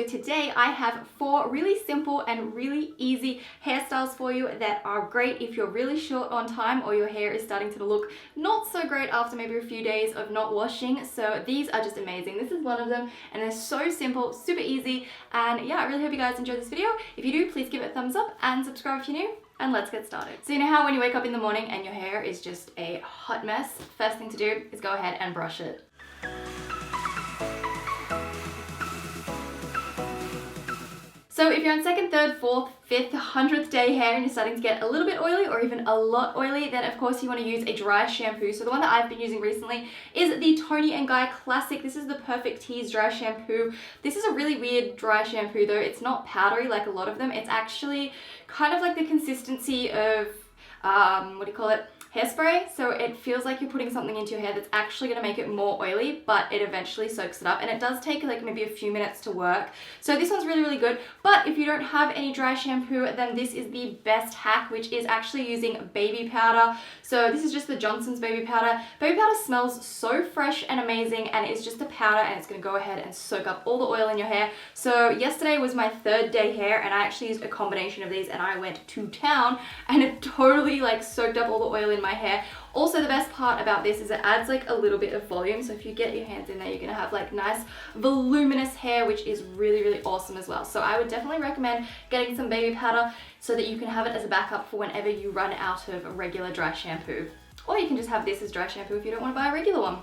So today I have 4 really simple and really easy hairstyles for you that are great if you're really short on time or your hair is starting to look not so great after maybe a few days of not washing. So these are just amazing. This is one of them and they're so simple, super easy, and yeah, I really hope you guys enjoyed this video. If you do, please give it a thumbs up and subscribe if you're new. And let's get started. So you know how when you wake up in the morning and your hair is just a hot mess, first thing to do is go ahead and brush it. So if you're on 2nd, 3rd, 4th, 5th, 100th day hair and you're starting to get a little bit oily or even a lot oily, then of course you want to use a dry shampoo. So the one that I've been using recently is the Toni & Guy Classic. This is the Perfect Tease dry shampoo. This is a really weird dry shampoo though. It's not powdery like a lot of them. It's actually kind of like the consistency of, what do you call it? Hairspray. So it feels like you're putting something into your hair that's actually going to make it more oily, but it eventually soaks it up, and it does take like maybe a few minutes to work. So this one's really good, but if you don't have any dry shampoo, then this is the best hack, which is actually using baby powder. So this is just the Johnson's baby powder. Baby powder smells so fresh and amazing, and it's just a powder and it's going to go ahead and soak up all the oil in your hair. So yesterday was my 3rd day hair and I actually used a combination of these and I went to town, and it totally like soaked up all the oil in my hair. Also, the best part about this is it adds like a little bit of volume, so if you get your hands in there you're gonna have like nice voluminous hair, which is really awesome as well. So I would definitely recommend getting some baby powder so that you can have it as a backup for whenever you run out of regular dry shampoo, or you can just have this as dry shampoo if you don't want to buy a regular one.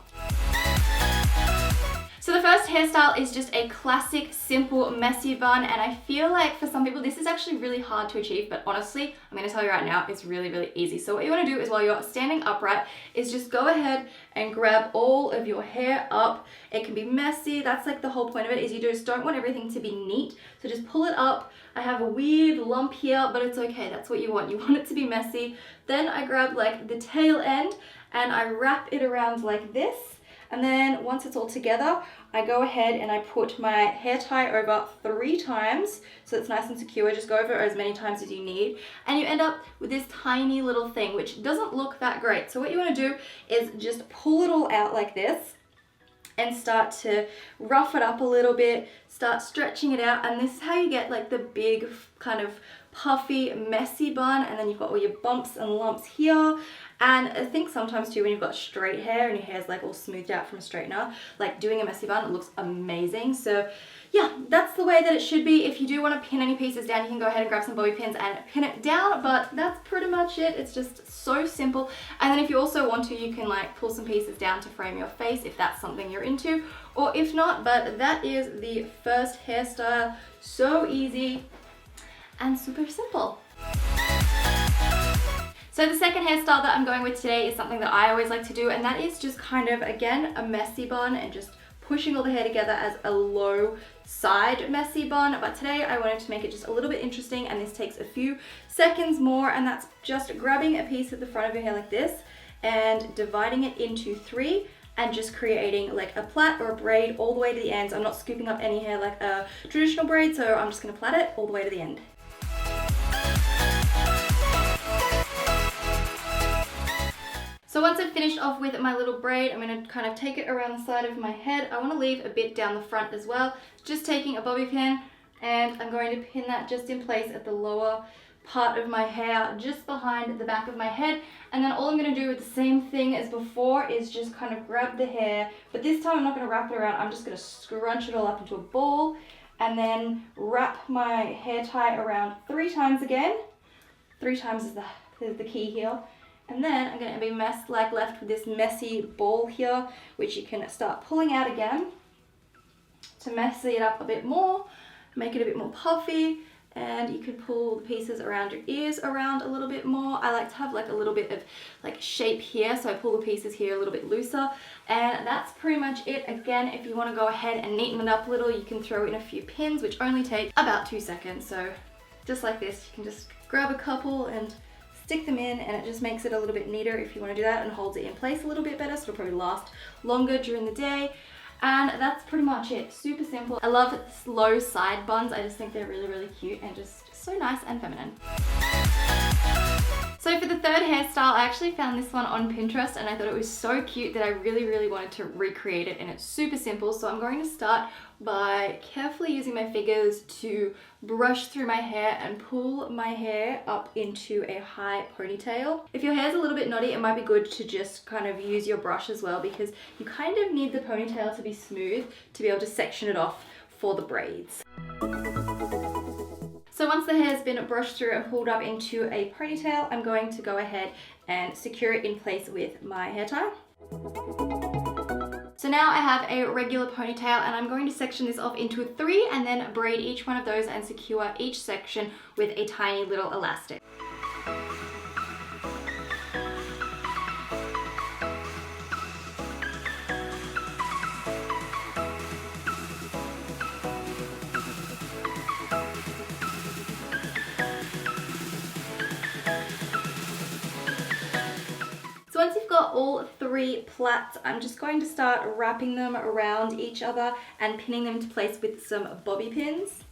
So the first hairstyle is just a classic, simple, messy bun, and I feel like for some people this is actually really hard to achieve, but honestly, I'm going to tell you right now, it's really easy. So what you want to do is while you're standing upright is just go ahead and grab all of your hair up. It can be messy, that's like the whole point of it, is you just don't want everything to be neat, so just pull it up. I have a weird lump here, but it's okay, that's what you want. You want it to be messy. Then I grab like the tail end and I wrap it around like this. And then once it's all together, I go ahead and I put my hair tie over 3 times so it's nice and secure. Just go over as many times as you need. And you end up with this tiny little thing, which doesn't look that great. So what you want to do is just pull it all out like this and start to rough it up a little bit, start stretching it out, and this is how you get like the big kind of puffy, messy bun, and then you've got all your bumps and lumps here. And I think sometimes too when you've got straight hair and your hair's like all smoothed out from a straightener, like doing a messy bun, it looks amazing. So yeah, that's the way that it should be. If you do want to pin any pieces down, you can go ahead and grab some bobby pins and pin it down, but that's pretty much it. It's just so simple. And then if you also want to, you can like pull some pieces down to frame your face if that's something you're into, or if not. But that is the first hairstyle. So easy and super simple. So the second hairstyle that I'm going with today is something that I always like to do, and that is just kind of, again, a messy bun and just pushing all the hair together as a low side messy bun. But today I wanted to make it just a little bit interesting, and this takes a few seconds more, and that's just grabbing a piece at the front of your hair like this and dividing it into 3 and just creating like a plait or a braid all the way to the ends. I'm not scooping up any hair like a traditional braid, so I'm just going to plait it all the way to the end. So once I've finished off with my little braid, I'm going to kind of take it around the side of my head. I want to leave a bit down the front as well. Just taking a bobby pin, and I'm going to pin that just in place at the lower part of my hair, just behind the back of my head. And then all I'm going to do with the same thing as before is just kind of grab the hair, but this time I'm not going to wrap it around. I'm just going to scrunch it all up into a ball and then wrap my hair tie around 3 times again. 3 times is the key here. And then I'm going to be left with this messy ball here, which you can start pulling out again to messy it up a bit more, make it a bit more puffy, and you can pull the pieces around your ears around a little bit more. I like to have like a little bit of like shape here, so I pull the pieces here a little bit looser, and that's pretty much it. Again, if you want to go ahead and neaten it up a little, you can throw in a few pins, which only take about 2 seconds. So just like this, you can just grab a couple and stick them in, and it just makes it a little bit neater if you want to do that, and holds it in place a little bit better, so it'll probably last longer during the day. And that's pretty much it. Super simple. I love low side buns. I just think they're really cute and just so nice and feminine. So for the third hairstyle, I actually found this one on Pinterest and I thought it was so cute that I really wanted to recreate it, and it's super simple. So I'm going to start by carefully using my fingers to brush through my hair and pull my hair up into a high ponytail. If your hair's a little bit knotty, it might be good to just kind of use your brush as well, because you kind of need the ponytail to be smooth to be able to section it off for the braids. So once the hair's been brushed through and pulled up into a ponytail, I'm going to go ahead and secure it in place with my hair tie. So now I have a regular ponytail and I'm going to section this off into 3 and then braid each one of those and secure each section with a tiny little elastic. So once you've got all 3 plaits, I'm just going to start wrapping them around each other and pinning them into place with some bobby pins.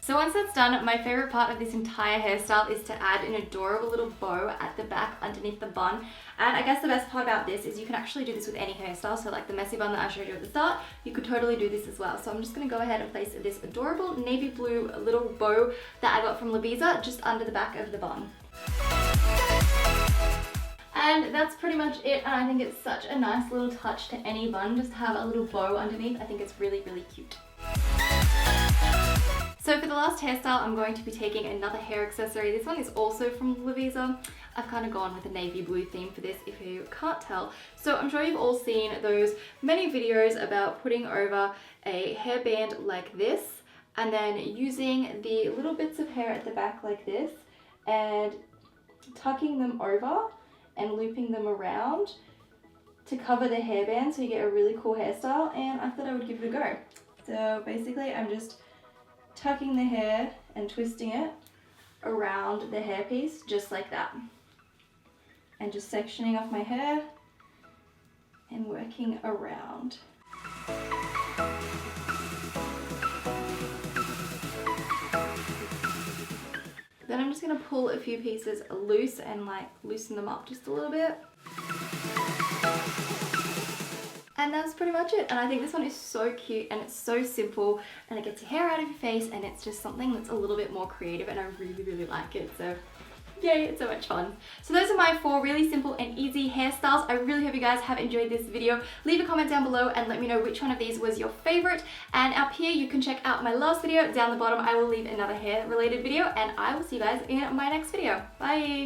So once that's done, my favorite part of this entire hairstyle is to add an adorable little bow at the back underneath the bun. And I guess the best part about this is you can actually do this with any hairstyle. So like the messy bun that I showed you at the start, you could totally do this as well. So I'm just gonna go ahead and place this adorable navy blue little bow that I got from Lovisa just under the back of the bun. And that's pretty much it, and I think it's such a nice little touch to any bun, just to have a little bow underneath. I think it's really cute. So for the last hairstyle, I'm going to be taking another hair accessory. This one is also from Lovisa. I've kind of gone with a navy blue theme for this, if you can't tell. So I'm sure you've all seen those many videos about putting over a hairband like this and then using the little bits of hair at the back like this and tucking them over and looping them around to cover the hairband so you get a really cool hairstyle, and I thought I would give it a go. So basically I'm just tucking the hair and twisting it around the hairpiece just like that, and just sectioning off my hair and working around. Then I'm just going to pull a few pieces loose and like loosen them up just a little bit. And that's pretty much it. And I think this one is so cute and it's so simple and it gets your hair out of your face, and it's just something that's a little bit more creative, and I really like it. So yay, it's so much fun. So those are my 4 really simple and easy hairstyles. I really hope you guys have enjoyed this video. Leave a comment down below and let me know which one of these was your favorite. And up here you can check out my last video. Down the bottom I will leave another hair related video, and I will see you guys in my next video. Bye!